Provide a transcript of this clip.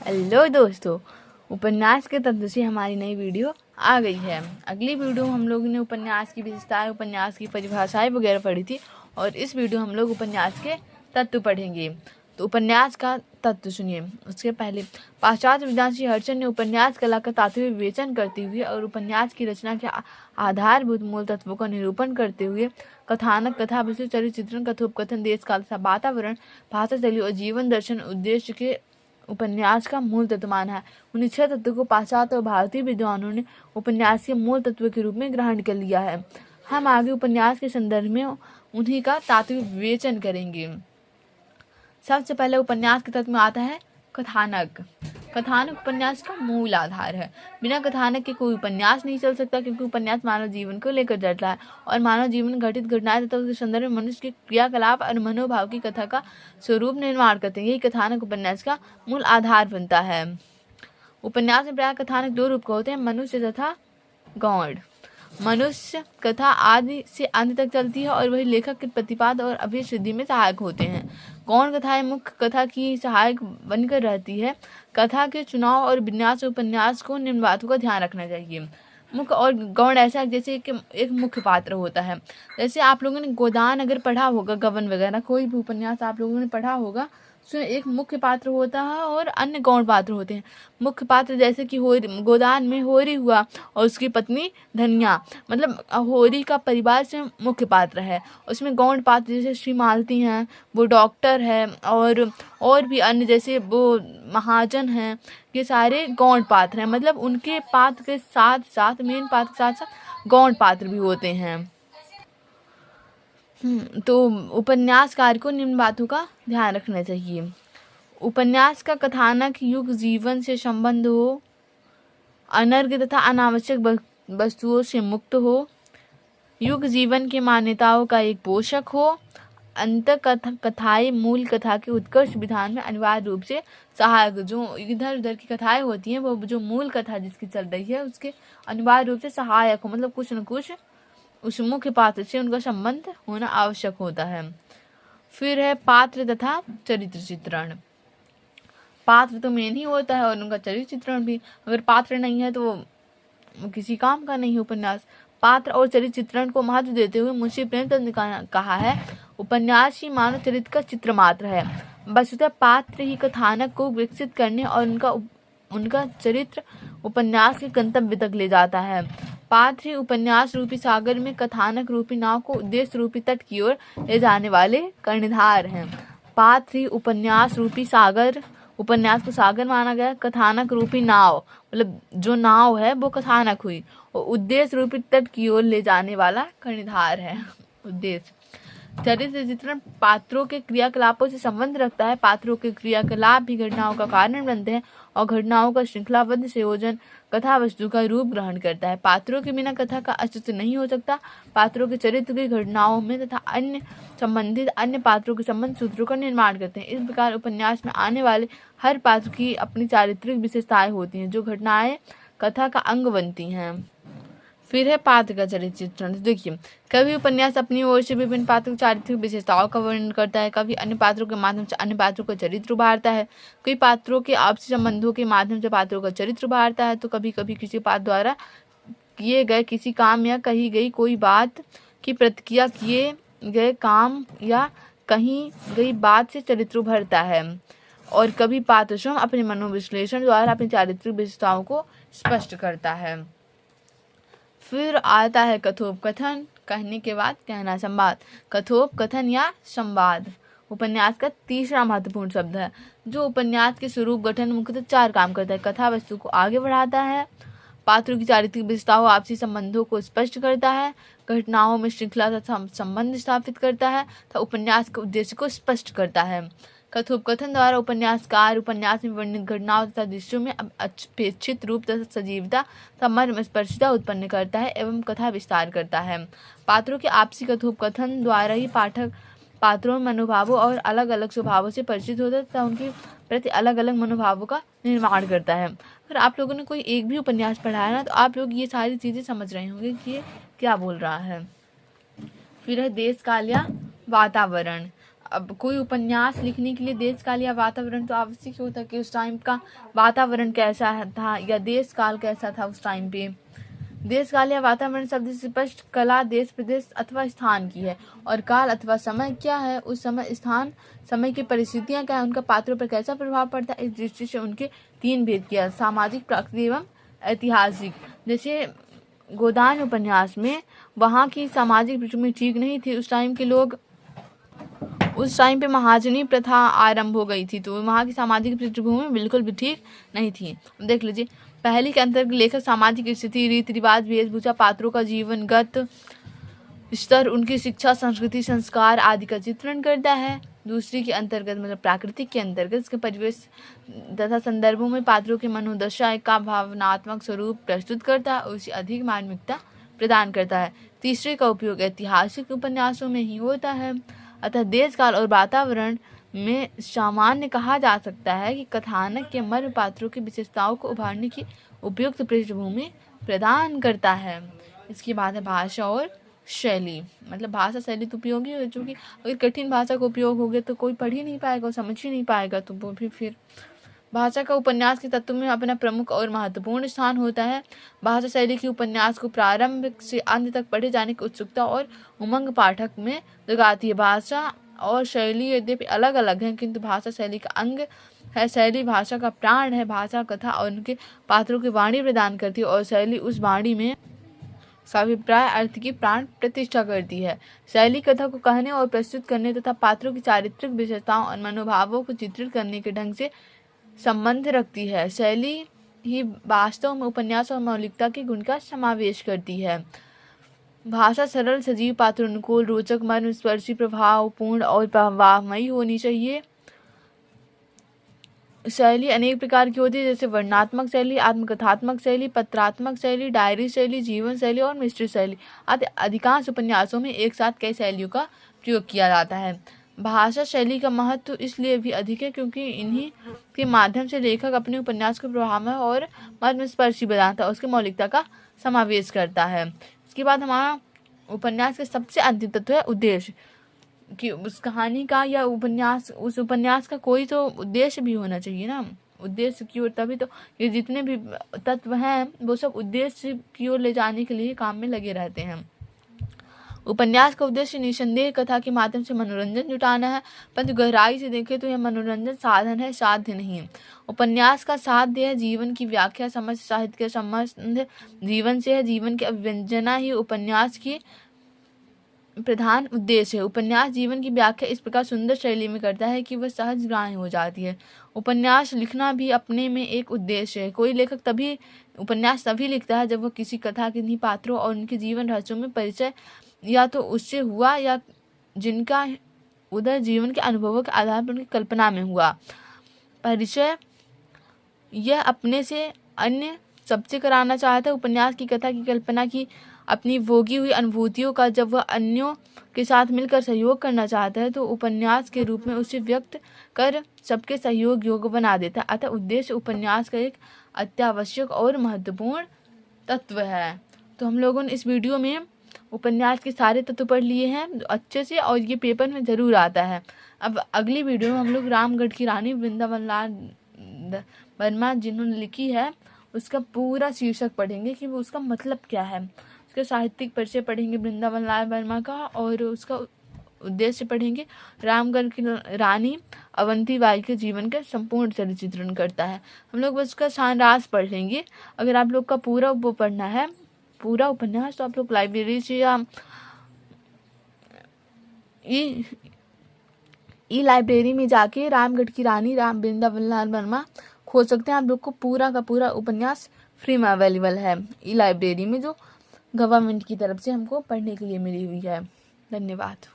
Hello दोस्तों, उपन्यास के तत्व से हमारी नई वीडियो आ गई है। अगली वीडियो में हम लोगों ने उपन्यास की विशेषताएं, उपन्यास की परिभाषाएं वगैरह पढ़ी थी और इस वीडियो हम लोग उपन्यास के तत्व पढ़ेंगे। तो उपन्यास का तत्व सुनिए। उसके पहले पाश्चात्य विद्वान हर्षन ने उपन्यास कला का तात्विक विवेचन करते हुए और उपन्यास की रचना के आधारभूत मूल तत्वों का निरूपण करते हुए कथानक, कथा वस्तु, चरित्र चित्रण, कथोपकथन, देश काल तथा वातावरण, भाषा शैली और जीवन दर्शन उद्देश्य के उपन्यास का मूल तत्व माना है। उन 6 तत्वों को पाश्चात्य और भारतीय विद्वानों ने उपन्यास के मूल तत्व के रूप में ग्रहण कर लिया है। हम आगे उपन्यास के संदर्भ में उन्हीं का तात्विक विवेचन करेंगे। सबसे पहले उपन्यास के तत्व में आता है कथानक। कथानक उपन्यास का मूल आधार है। बिना कथानक के कोई उपन्यास नहीं चल सकता, क्योंकि उपन्यास मानव जीवन को लेकर चलता है और मानव जीवन घटित घटनाएं तथा उसके संदर्भ में मनुष्य के क्रियाकलाप और मनोभाव की कथा का स्वरूप निर्माण करते हैं। यही कथानक उपन्यास का मूल आधार बनता है। उपन्यास में प्रायः कथानक 2 रूप का होते हैं, मनुष्य तथा गौड़। मनुष्य कथा आदि से अंत तक चलती है और वही लेखक के प्रतिपाद और अभिसिद्धि में सहायक होते हैं। गौण कथाएं मुख्य कथा की सहायक बनकर रहती है। कथा के चुनाव और विन्यास उपन्यास को निम्न बातों का ध्यान रखना चाहिए। मुख्य और गौण ऐसा जैसे कि एक मुख्य पात्र होता है। जैसे आप लोगों ने गोदान अगर पढ़ा होगा, गबन वगैरह कोई भी उपन्यास आप लोगों ने पढ़ा होगा, उसमें एक मुख्य पात्र होता है और अन्य गौण पात्र होते हैं। मुख्य पात्र जैसे कि गोदान में होरी हुआ और उसकी पत्नी धनिया, मतलब होरी का परिवार से मुख्य पात्र है। उसमें गौण पात्र जैसे श्री मालती हैं, वो डॉक्टर है, और भी अन्य जैसे वो महाजन हैं। ये सारे गौण पात्र हैं, मतलब उनके पात्र के साथ साथ, मेन पात्र के साथ साथ गौण पात्र भी होते हैं। तो उपन्यासकार को निम्न बातों का ध्यान रखना चाहिए। उपन्यास का कथानक युग जीवन से संबंध हो, अनर्घ तथा अनावश्यक वस्तुओं से मुक्त हो, युग जीवन की मान्यताओं का एक पोषक हो, अंत कथाएं मूल कथा के उत्कर्ष विधान में अनिवार्य रूप से सहायक। जो इधर उधर की कथाएं होती हैं, वो जो मूल कथा जिसकी चल रही है उसके अनिवार्य रूप से सहायक हो, मतलब कुछ न कुछ उस मुख्य पात्र से उनका संबंध होना आवश्यक होता है। फिर है पात्र तथा चरित्र चित्रण। पात्र तो मेन ही होता है और उनका चरित्र चित्रण भी। अगर पात्र नहीं है तो किसी काम का नहीं है उपन्यास। पात्र और चरित्र चित्रण को महत्व देते हुए मुंशी प्रेमचंद ने कहा है, उपन्यास ही मानव चरित्र का चित्र मात्र है। वस्तुतः पात्र ही कथानक को विकसित करने और उनका चरित्र उपन्यास के गंतव्य तक ले जाता है। पात्र ही उपन्यास रूपी सागर में कथानक रूपी नाव को उद्देश्य रूपी तट की ओर ले जाने वाले कर्णधार हैं। पात्र ही उपन्यास रूपी सागर, उपन्यास को सागर माना गया, कथानक रूपी नाव, मतलब जो नाव है वो कथानक हुई, और उद्देश्य रूपी तट की ओर ले जाने वाला कर्णधार है। उद्देश्य चरित्र चित्रण पात्रों के क्रियाकलापों से संबंध रखता है। पात्रों के क्रियाकलाप भी घटनाओं का कारण बनते हैं और घटनाओं का श्रृंखलाबद्ध संयोजन कथा वस्तु का रूप ग्रहण करता है। पात्रों के बिना कथा का अस्तित्व नहीं हो सकता। पात्रों के चरित्र की घटनाओं में तथा अन्य संबंधित अन्य पात्रों के संबंध सूत्रों का निर्माण करते हैं। इस प्रकार उपन्यास में आने वाले हर पात्र की अपनी चारित्रिक विशेषताएं होती हैं, जो घटनाएं कथा का अंग बनती हैं। फिर है पात्र का चरित्र चित्रण। देखिए, कभी उपन्यास अपनी ओर से विभिन्न पात्रों की चारित्रिक विशेषताओं का वर्णन करता है, कभी अन्य पात्रों के माध्यम से अन्य पात्रों का चरित्र उभारता है, कई पात्रों के आपसी संबंधों के माध्यम से पात्रों का चरित्र उभारता है, तो कभी कभी किसी पात्र द्वारा किए गए किसी काम या कही गई कोई बात की प्रतिक्रिया किए गए काम या कही गई बात से चरित्र उभरता है, और कभी पात्र स्वयं अपने मनोविश्लेषण द्वारा अपनी चारित्रिक विशेषताओं को स्पष्ट करता है। फिर आता है कथोपकथन। कहने के बाद कहना, संवाद। कथोपकथन या संवाद उपन्यास का तीसरा महत्वपूर्ण शब्द है, जो उपन्यास के स्वरूप गठन मुख्यतः 4 काम करता है। कथा वस्तु को आगे बढ़ाता है, पात्रों की चारित्रिक विशेषताओं आपसी संबंधों को स्पष्ट करता है, घटनाओं में श्रृंखला तथा संबंध स्थापित करता है तथा उपन्यास के उद्देश्य को स्पष्ट करता है। कथोपकथन द्वारा उपन्यासकार उपन्यास में वर्णित घटनाओं तथा दृश्यों में अपेक्षित रूप तथा सजीवता तथा मर्मस्पर्शिता उत्पन्न करता है एवं कथा विस्तार करता है। पात्रों के आपसी कथोपकथन द्वारा ही पाठक पात्रों मनोभावों और अलग अलग स्वभावों से परिचित होता है तथा उनके प्रति अलग अलग मनोभावों का निर्माण करता है। अगर आप लोगों ने कोई एक भी उपन्यास पढ़ा है ना, तो आप लोग ये सारी चीज़ें समझ रहे होंगे कि ये क्या बोल रहा है। फिर है देश काल या वातावरण। अब कोई उपन्यास लिखने के लिए देश काल या वातावरण तो आवश्यक होता है कि उस टाइम का वातावरण कैसा था या देश काल कैसा था उस टाइम पे। देश काल या वातावरण शब्द से स्पष्ट कला देश प्रदेश अथवा स्थान की है, और काल अथवा समय क्या है, उस समय स्थान समय की परिस्थितियां क्या है, उनका पात्रों पर कैसा प्रभाव पड़ता है। इस दृष्टि से उनके 3 भेद किया, सामाजिक, प्राकृतिक एवं ऐतिहासिक। जैसे गोदान उपन्यास में वहाँ की सामाजिक पृष्ठभूमि ठीक नहीं थी, उस टाइम के लोग, उस टाइम पे महाजनी प्रथा आरंभ हो गई थी, तो वहाँ की सामाजिक पृष्ठभूमि बिल्कुल भी ठीक नहीं थी। देख लीजिए, पहली के अंतर्गत लेखक सामाजिक स्थिति, रीति रिवाज, वेशभूषा, पात्रों का जीवनगत स्तर, उनकी शिक्षा, संस्कृति, संस्कार आदि का चित्रण करता है। दूसरी के अंतर्गत मतलब प्राकृतिक के अंतर्गत इसके परिवेश तथा संदर्भों में पात्रों के मनोदशा का भावनात्मक स्वरूप प्रस्तुत करता है और उसे अधिक मार्मिकता प्रदान करता है। तीसरे का उपयोग ऐतिहासिक उपन्यासों में ही होता है। अतः देश काल और वातावरण में सामान्य कहा जा सकता है कि कथानक के मर्म पात्रों की विशेषताओं को उभारने की उपयुक्त पृष्ठभूमि प्रदान करता है। इसके बाद है भाषा और शैली। मतलब भाषा शैली तो उपयोगी है, क्योंकि अगर कठिन भाषा का उपयोग हो गया तो कोई पढ़ ही नहीं पाएगा और समझ ही नहीं पाएगा, तो वो भी फिर भाषा का उपन्यास के तत्व में अपना प्रमुख और महत्वपूर्ण स्थान होता है। भाषा शैली की उपन्यास को प्रारंभ से अंत तक पढ़े जाने की उत्सुकता और उमंग पाठक में जगाती है। भाषा और शैली यद्यपि अलग अलग हैं, किंतु भाषा शैली का अंग है। शैली भाषा का प्राण है। भाषा कथा और उनके पात्रों की वाणी प्रदान करती है और शैली उस वाणी में स्वाभिप्राय अर्थ की प्राण प्रतिष्ठा करती है। शैली कथा को कहने और प्रस्तुत करने तथा पात्रों की चारित्रिक विशेषताओं और मनोभावों को चित्रित करने के ढंग से संबंध रखती है। शैली ही वास्तव में उपन्यास और मौलिकता के गुण का समावेश करती है। भाषा सरल, सजीव, पात्र अनुकूल, रोचक, मर्मस्पर्शी, प्रभावपूर्ण और प्रवाहमयी होनी चाहिए। शैली अनेक प्रकार की होती है, जैसे वर्णनात्मक शैली, आत्मकथात्मक शैली, पत्रात्मक शैली, डायरी शैली, जीवन शैली और मिश्रित शैली। अधिकांश उपन्यासों में एक साथ कई शैलियों का प्रयोग किया जाता है। भाषा शैली का महत्व इसलिए भी अधिक है क्योंकि इन्हीं के माध्यम से लेखक अपने उपन्यास को प्रभावमय और मर्मस्पर्शी बनाता है, उसकी मौलिकता का समावेश करता है। इसके बाद हमारा उपन्यास का सबसे अंतिम तत्व है उद्देश्य, कि उस कहानी का या उस उपन्यास का कोई तो उद्देश्य भी होना चाहिए ना। उद्देश्य की ओर, तभी तो ये जितने भी तत्व हैं वो सब उद्देश्य की ओर ले जाने के लिए काम में लगे रहते हैं। उपन्यास का उद्देश्य निसंदेह कथा के माध्यम से मनोरंजन जुटाना है, परंतु गहराई से देखें तो यह मनोरंजन साधन है, साध्य नहीं। उपन्यास का साध्य है जीवन की व्याख्या, समझ, साहित्य के संबंध जीवन से है। जीवन की अभिव्यंजना ही उपन्यास की प्रधान उद्देश्य है। उपन्यास जीवन की व्याख्या इस प्रकार सुंदर शैली में करता है कि वह सहज ग्राह्य हो जाती है। उपन्यास लिखना भी अपने में एक उद्देश्य है। कोई लेखक तभी उपन्यास तभी लिखता है जब वह किसी कथा के किन्हीं पात्रों और उनके जीवन रहस्यों में परिचय या तो उससे हुआ या जिनका उधर जीवन के अनुभवों के आधार पर उनकी कल्पना में हुआ परिचय, यह अपने से अन्य सबसे कराना चाहता है। उपन्यास की कथा की कल्पना की अपनी भोगी हुई अनुभूतियों का जब वह अन्यों के साथ मिलकर सहयोग करना चाहता है तो उपन्यास के रूप में उसे व्यक्त कर सबके सहयोग योग्य बना देता है। अतः उद्देश्य उपन्यास का एक अत्यावश्यक और महत्वपूर्ण तत्व है। तो हम लोगों ने इस वीडियो में उपन्यास के सारे तत्व पढ़ लिए हैं अच्छे से, और ये पेपर में ज़रूर आता है। अब अगली वीडियो में हम लोग रामगढ़ की रानी वृंदावन लाल वर्मा जिन्होंने लिखी है उसका पूरा शीर्षक पढ़ेंगे कि वो उसका मतलब क्या है। उसका साहित्यिक परिचय पढ़ेंगे वृंदावन लाल वर्मा का, और उसका उद्देश्य पढ़ेंगे। रामगढ़ की रानी अवंती बाई के जीवन का संपूर्ण चरित्र चित्रण करता है। हम लोग बस उसका सारांश पढ़ लेंगे। अगर आप लोग का पूरा वो पढ़ना है पूरा उपन्यास तो आप लोग लाइब्रेरी से या ई लाइब्रेरी में जाके रामगढ़ की रानी राम वृंदावन लाल वर्मा खोज सकते हैं। आप लोग को पूरा का पूरा उपन्यास फ्री में अवेलेबल है ई लाइब्रेरी में, जो गवर्नमेंट की तरफ से हमको पढ़ने के लिए मिली हुई है। धन्यवाद।